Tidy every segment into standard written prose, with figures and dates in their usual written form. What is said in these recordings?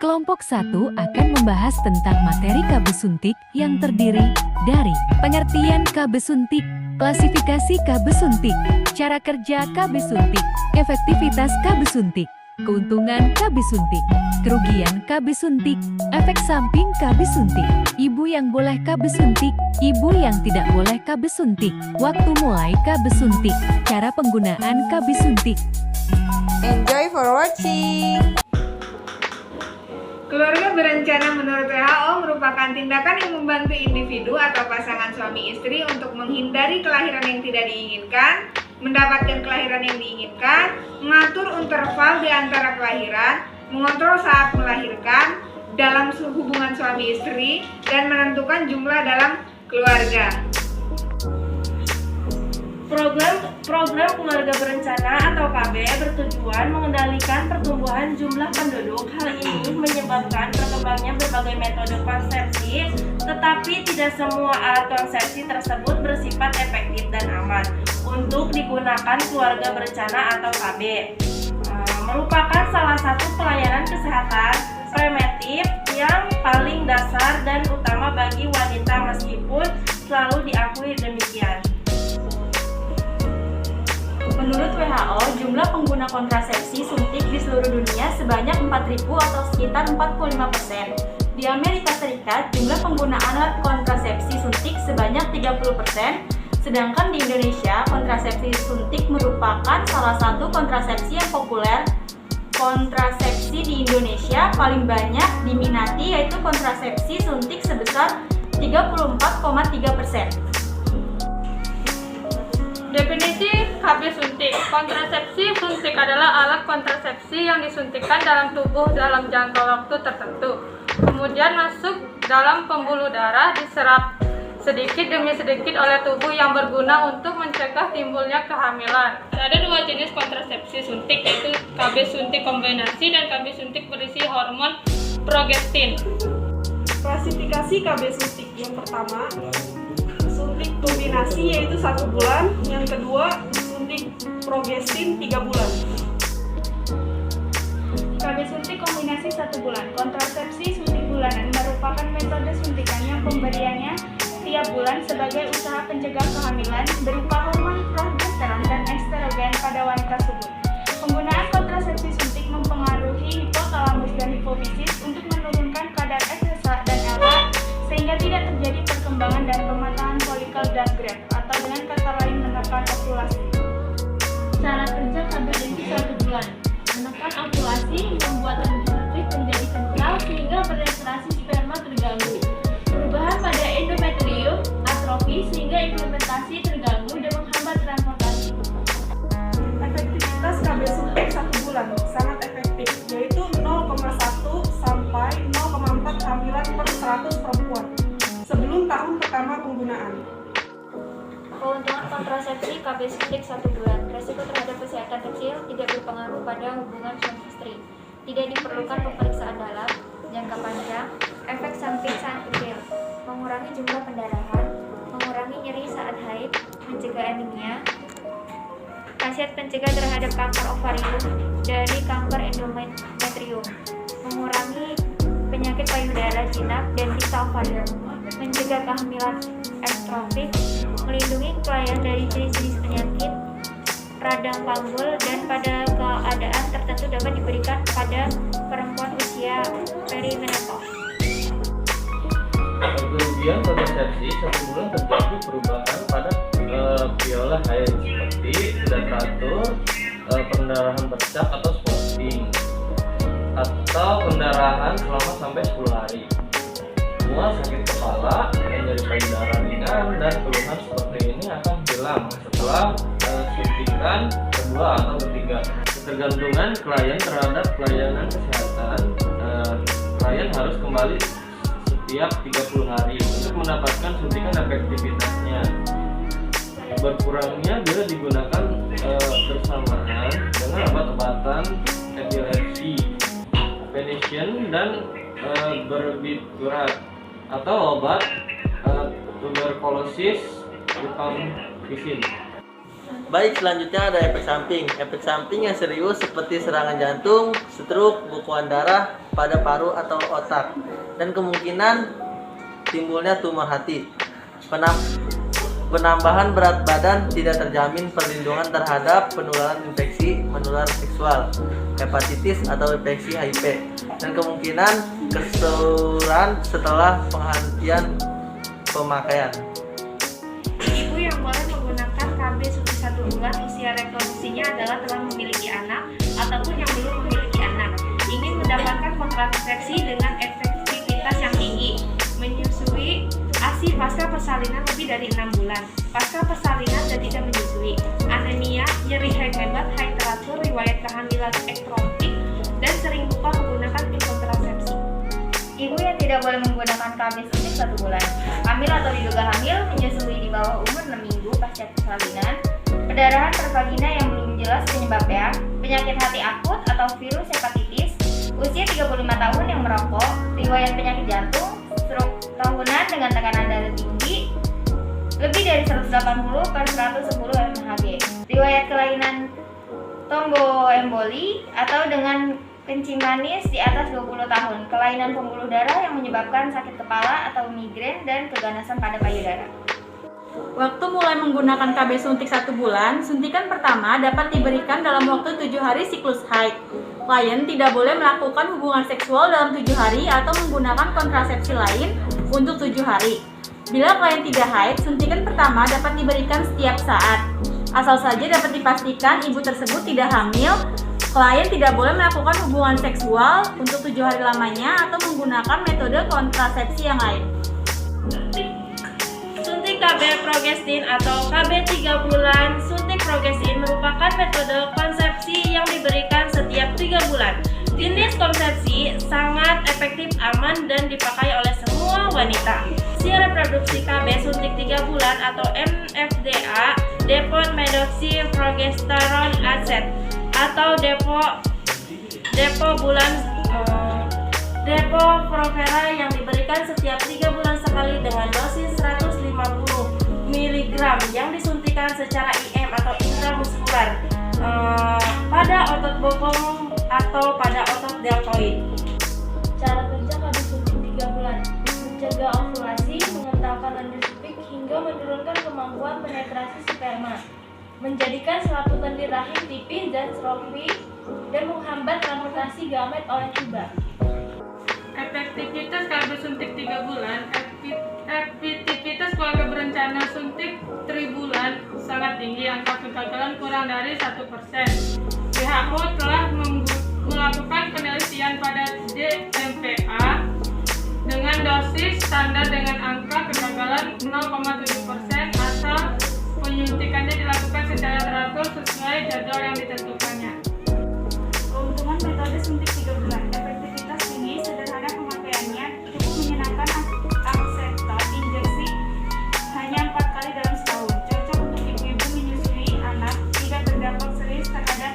Kelompok 1 akan membahas tentang materi KB suntik yang terdiri dari pengertian KB suntik, klasifikasi KB suntik, cara kerja KB suntik, efektivitas KB suntik, keuntungan KB suntik, kerugian KB suntik, efek samping KB suntik, ibu yang boleh KB suntik, ibu yang tidak boleh KB suntik, waktu mulai KB suntik, cara penggunaan KB suntik. Enjoy for watching. Keluarga berencana menurut WHO merupakan tindakan yang membantu individu atau pasangan suami istri untuk menghindari kelahiran yang tidak diinginkan, mendapatkan kelahiran yang diinginkan, mengatur interval di antara kelahiran, mengontrol saat melahirkan, dalam hubungan suami istri, dan menentukan jumlah dalam keluarga. Program keluarga berencana atau KB bertujuan mengendalikan pertumbuhan jumlah penduduk. Hal ini menyebabkan berkembangnya berbagai metode konsepsi, tetapi tidak semua alat konsepsi tersebut bersifat efektif dan aman untuk digunakan keluarga berencana atau KB. Merupakan salah satu pelayanan kesehatan preventif yang paling dasar dan utama bagi wanita meskipun selalu diakui demikian. Menurut WHO, jumlah pengguna kontrasepsi suntik di seluruh dunia sebanyak 4.000 atau sekitar 45%. Di Amerika Serikat, jumlah penggunaan alat kontrasepsi suntik sebanyak 30%, sedangkan di Indonesia, kontrasepsi suntik merupakan salah satu kontrasepsi yang populer. Kontrasepsi di Indonesia paling banyak diminati yaitu kontrasepsi suntik sebesar 34,3%. Definisi KB suntik. Kontrasepsi suntik adalah alat kontrasepsi yang disuntikkan dalam tubuh dalam jangka waktu tertentu. Kemudian masuk dalam pembuluh darah, diserap sedikit demi sedikit oleh tubuh yang berguna untuk mencegah timbulnya kehamilan. Ada dua jenis kontrasepsi suntik, yaitu KB suntik kombinasi dan KB suntik berisi hormon progestin. Klasifikasi KB suntik yang pertama, suntik kombinasi yaitu 1 bulan, yang kedua suntik progestin 3 bulan. KB suntik kombinasi 1 bulan. Kontrasepsi suntik bulanan merupakan metode suntikan yang pemberiannya tiap bulan sebagai usaha pencegah kehamilan berupa hormon progesteron dan estrogen pada wanita subur. Penggunaan kontrasepsi suntik mempengaruhi hipotalamus dan hipofisis untuk menurunkan kadar FSH dan LH sehingga tidak terjadi perkembangan dan pematangan folikel dan graft, atau dengan kata lain menekan ovulasi. Cara kerja KB suntik 1 bulan. Menekan ovulasi, membuat endometrit menjadi kental sehingga penetrasi sperma terganggu. Perubahan pada endometrium, atrofi sehingga implementasi terganggu dan menghambat transportasi. Efektivitas KB suntik 1 bulan sangat efektif, yaitu 0,1 sampai 0,4 kehamilan per 100 perempuan sebelum tahun pertama penggunaan. Keuntungan kontrasepsi KB suntik 1 bulan. Resiko terhadap kesehatan kecil, tidak berpengaruh pada hubungan suami istri. Tidak diperlukan pemeriksaan dalam jangka panjang. Efek samping saat kecil, mengurangi jumlah pendarahan, mengurangi nyeri saat haid, mencegah anemia. Khasiat pencegah terhadap kanker ovarium dari kanker endometrium, mengurangi penyakit payudara jinak dan kista ovarium, mencegah kehamilan ekstrofik, melindungi klien dari jenis-jenis penyakit radang panggul, dan pada keadaan tertentu dapat diberikan pada perempuan usia perimenopause. Kemudian kontrasepsi 1 bulan terjadi perubahan pada viola haid seperti tidak teratur, pendarahan bercak atau spotting, atau pendarahan selama sampai 10 hari. Mual, sakit kepala, nyeri payudara ringan, dan keluhan seperti ini akan hilang setelah suntikan kedua atau ketiga. Ketergantungan klien terhadap pelayanan kesehatan, klien harus kembali setiap 30 hari untuk mendapatkan suntikan efektivitasnya. Berkurangnya bila digunakan bersamaan dengan obat-obatan epilepsi, penation, dan barbiturat, atau obat tuberkulosis rifampicin. Baik, selanjutnya ada efek samping. Efek samping yang serius seperti serangan jantung, stroke, bekuan darah pada paru atau otak, dan kemungkinan timbulnya tumor hati. Penambahan berat badan tidak terjamin perlindungan terhadap penularan infeksi menular seksual, hepatitis atau infeksi HIV, dan kemungkinan keseluruhan setelah penghentian pemakaian. Ibu yang boleh menggunakan KB suntik 1 bulan usia reproduksinya adalah telah memiliki anak ataupun yang belum memiliki anak, ingin mendapatkan kontrasepsi dengan efektivitas yang tinggi, menyusui ASI pasca persalinan lebih dari 6 bulan, pasca persalinan dan tidak menyusui, anemia, nyeri hebat, haid teratur, riwayat kehamilan ektrotik, dan sering lupa menggunakan pil kontrasepsi. Ibu yang tidak boleh menggunakan KB suntik 1 bulan, hamil atau diduga hamil, menyusui di bawah umur 6 minggu pasca persalinan, pendarahan per vagina yang belum jelas penyebabnya, penyakit hati akut atau virus hepatitis, usia 35 tahun yang merokok, riwayat penyakit jantung, stroke tahunan dengan tekanan darah tinggi, lebih dari 180/110 mmHg, riwayat kelainan tromboemboli atau dengan kencing manis di atas 20 tahun, kelainan pembuluh darah yang menyebabkan sakit kepala atau migrain, dan keganasan pada payudara. Waktu mulai menggunakan KB suntik 1 bulan, suntikan pertama dapat diberikan dalam waktu 7 hari siklus haid. Klien tidak boleh melakukan hubungan seksual dalam 7 hari atau menggunakan kontrasepsi lain untuk 7 hari. Bila klien tidak haid, suntikan pertama dapat diberikan setiap saat. Asal saja dapat dipastikan ibu tersebut tidak hamil, klien tidak boleh melakukan hubungan seksual untuk 7 hari lamanya atau menggunakan metode kontrasepsi yang lain. Suntik KB progestin atau KB 3 bulan. Suntik progestin merupakan metode konsepsi yang diberikan setiap 3 bulan. Jenis konsepsi sangat efektif, aman, dan dipakai oleh semua wanita. Usia reproduksi KB suntik 3 bulan atau MFDA, depo-medoxyprogesterone acet, atau Depo-provera yang diberikan setiap 3 bulan sekali dengan dosis 150 mg yang disuntikan secara IM atau intramuskular pada otot bokong atau pada otot deltoid. Cara kerja KB suntik 3 bulan: mencegah ovulasi, mengentalkan endospik hingga menurunkan kemampuan penetrasi sperma, menjadikan selaput lendir rahim tipis dan strofi, dan menghambat transportasi gamet oleh tuba. Efektivitas KB suntik 3 bulan, efektivitas keluarga berencana suntik 3 bulan sangat tinggi, angka kegagalan kurang dari 1%. WHO telah melakukan penelitian pada DMPA dengan dosis standar dengan angka kegagalan 0,7%, asal penyuntikannya dilakukan secara teratur sesuai jadwal yang ditentukannya. Keuntungan metode suntik 3 bulan: efektivitas tinggi, sederhana pemakaiannya, cukup menyenangkan, aksetor injeksi hanya 4 kali dalam setahun, cocok untuk ibu-ibu menyusui anak, tidak berdampak serius terhadap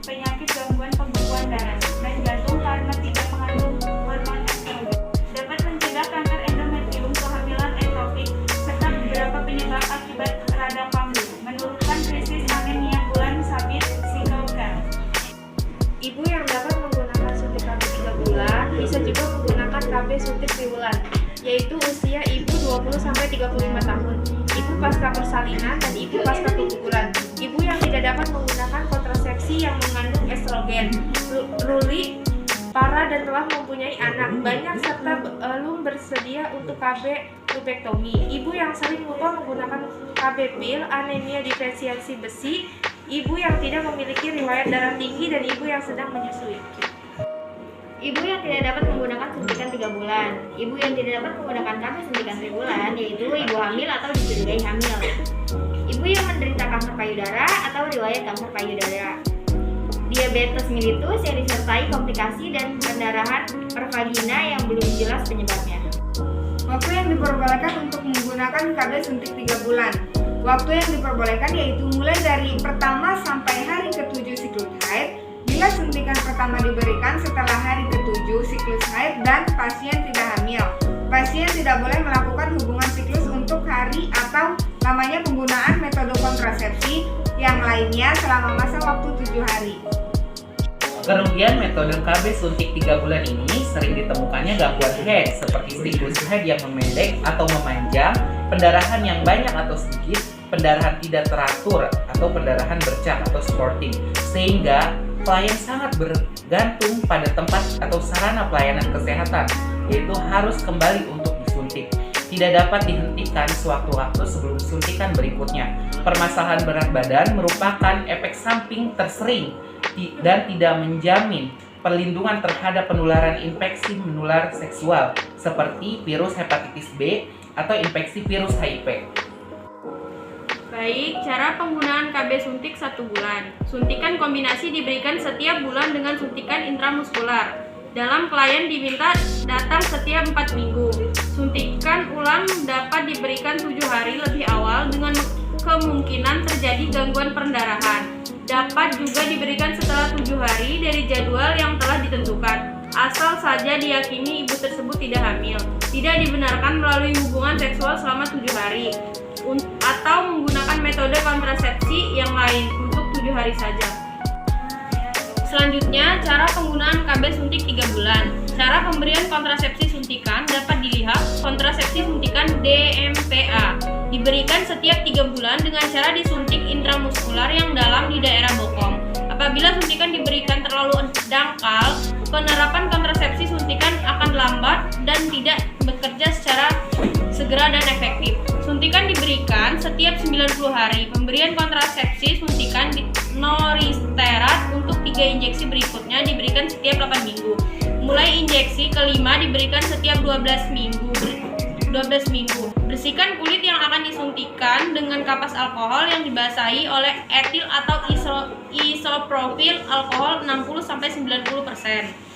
penyakit gangguan pembekuan darah dan jantung karena tidak mengandung hormon estrogen, dapat mencegah kanker endometrium, kehamilan ektopik, serta beberapa penyebab akibat radang pambul, menurunkan krisis anemia bulan sabit sinokel. Ibu yang dapat menggunakan suntik KB 3 bulan bisa juga menggunakan KB suntik 3 bulan, yaitu usia ibu 20-35 tahun, ibu pasca persalinan, dan ibu pasca keguguran. Ibu yang tidak dapat menggunakan kontrasepsi yang mengandung estrogen, ruli, para, dan telah mempunyai anak banyak serta belum bersedia untuk KB lubektomi. Ibu yang sering lupa menggunakan KB pil, anemia defisiensi besi, ibu yang tidak memiliki riwayat darah tinggi, dan ibu yang sedang menyusui. Ibu yang tidak dapat menggunakan suntikan 3 bulan. Ibu yang tidak dapat menggunakan KB suntikan 3 bulan yaitu ibu hamil atau dicurigai hamil. Ibu yang menderita kanker payudara atau riwayat kanker payudara. Diabetes mellitus yang disertai komplikasi dan pendarahan per vagina yang belum jelas penyebabnya. Waktu yang diperbolehkan untuk menggunakan KB suntik 3 bulan. Waktu yang diperbolehkan yaitu mulai dari pertama sampai hari ke-7 siklus haid. Bila suntikan pertama diberikan setelah hari ke-7 siklus haid dan pasien tidak hamil. Pasien tidak boleh melakukan hubungan siklus untuk hari atau Lamanya penggunaan metode kontrasepsi yang lainnya selama masa waktu 7 hari. Kerugian metode KB suntik 3 bulan ini sering ditemukannya gangguan head seperti siklus head yang memendek atau memanjang, pendarahan yang banyak atau sedikit, pendarahan tidak teratur atau pendarahan bercak atau sporting, sehingga klien sangat bergantung pada tempat atau sarana pelayanan kesehatan, yaitu harus kembali untuk disuntik. Tidak dapat dihentikan sewaktu-waktu sebelum suntikan berikutnya. Permasalahan berat badan merupakan efek samping tersering dan tidak menjamin perlindungan terhadap penularan infeksi menular seksual seperti virus hepatitis B atau infeksi virus HIV. Baik, cara penggunaan KB suntik 1 bulan. Suntikan kombinasi diberikan setiap bulan dengan suntikan intramuskular. Dalam klien diminta datang setiap 4 minggu. Suntikan ulang dapat diberikan 7 hari lebih awal dengan kemungkinan terjadi gangguan pendarahan. Dapat juga diberikan setelah 7 hari dari jadwal yang telah ditentukan, asal saja diyakini ibu tersebut tidak hamil, tidak dibenarkan melalui hubungan seksual selama 7 hari, atau menggunakan metode kontrasepsi yang lain untuk 7 hari saja. Selanjutnya, cara penggunaan KB suntik 3 bulan. Cara pemberian kontrasepsi suntikan dapat dilihat kontrasepsi suntikan DMPA. Diberikan setiap 3 bulan dengan cara disuntik intramuskular yang dalam di daerah bokong. Apabila suntikan diberikan terlalu dangkal, penerapan kontrasepsi suntikan akan lambat dan tidak bekerja secara segera dan efektif. Suntikan diberikan setiap 90 hari. Pemberian kontrasepsi suntikan noristerat untuk 3 injeksi berikutnya diberikan setiap 8 minggu. Mulai injeksi kelima diberikan setiap 12 minggu. Bersihkan kulit yang akan disuntikan dengan kapas alkohol yang dibasahi oleh etil atau isopropil alkohol 60-90%.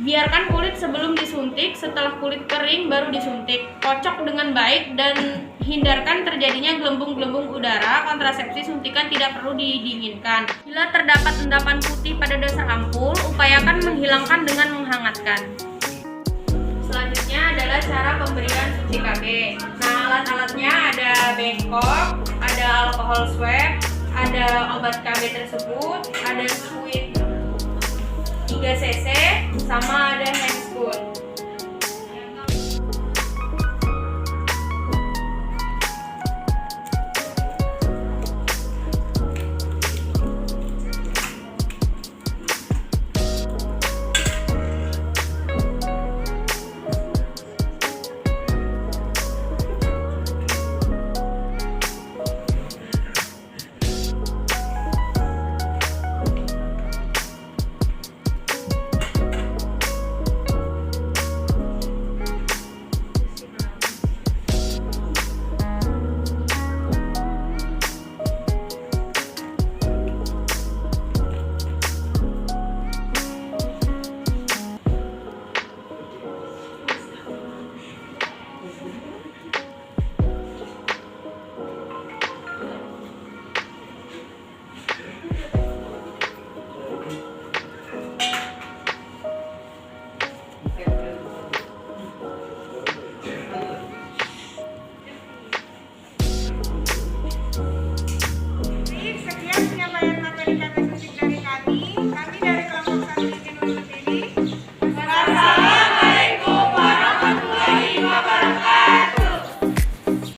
Biarkan kulit sebelum disuntik, setelah kulit kering baru disuntik. Kocok dengan baik dan hindarkan terjadinya gelembung-gelembung udara. Kontrasepsi suntikan tidak perlu didinginkan. Bila terdapat endapan putih pada dasar ampul, upayakan menghilangkan dengan menghangatkan. Selanjutnya adalah cara pemberian suntik KB. Nah, alat-alatnya ada bengkok, ada alkohol swab, ada obat KB tersebut, ada fluid 3 cc, sama ada handscoon.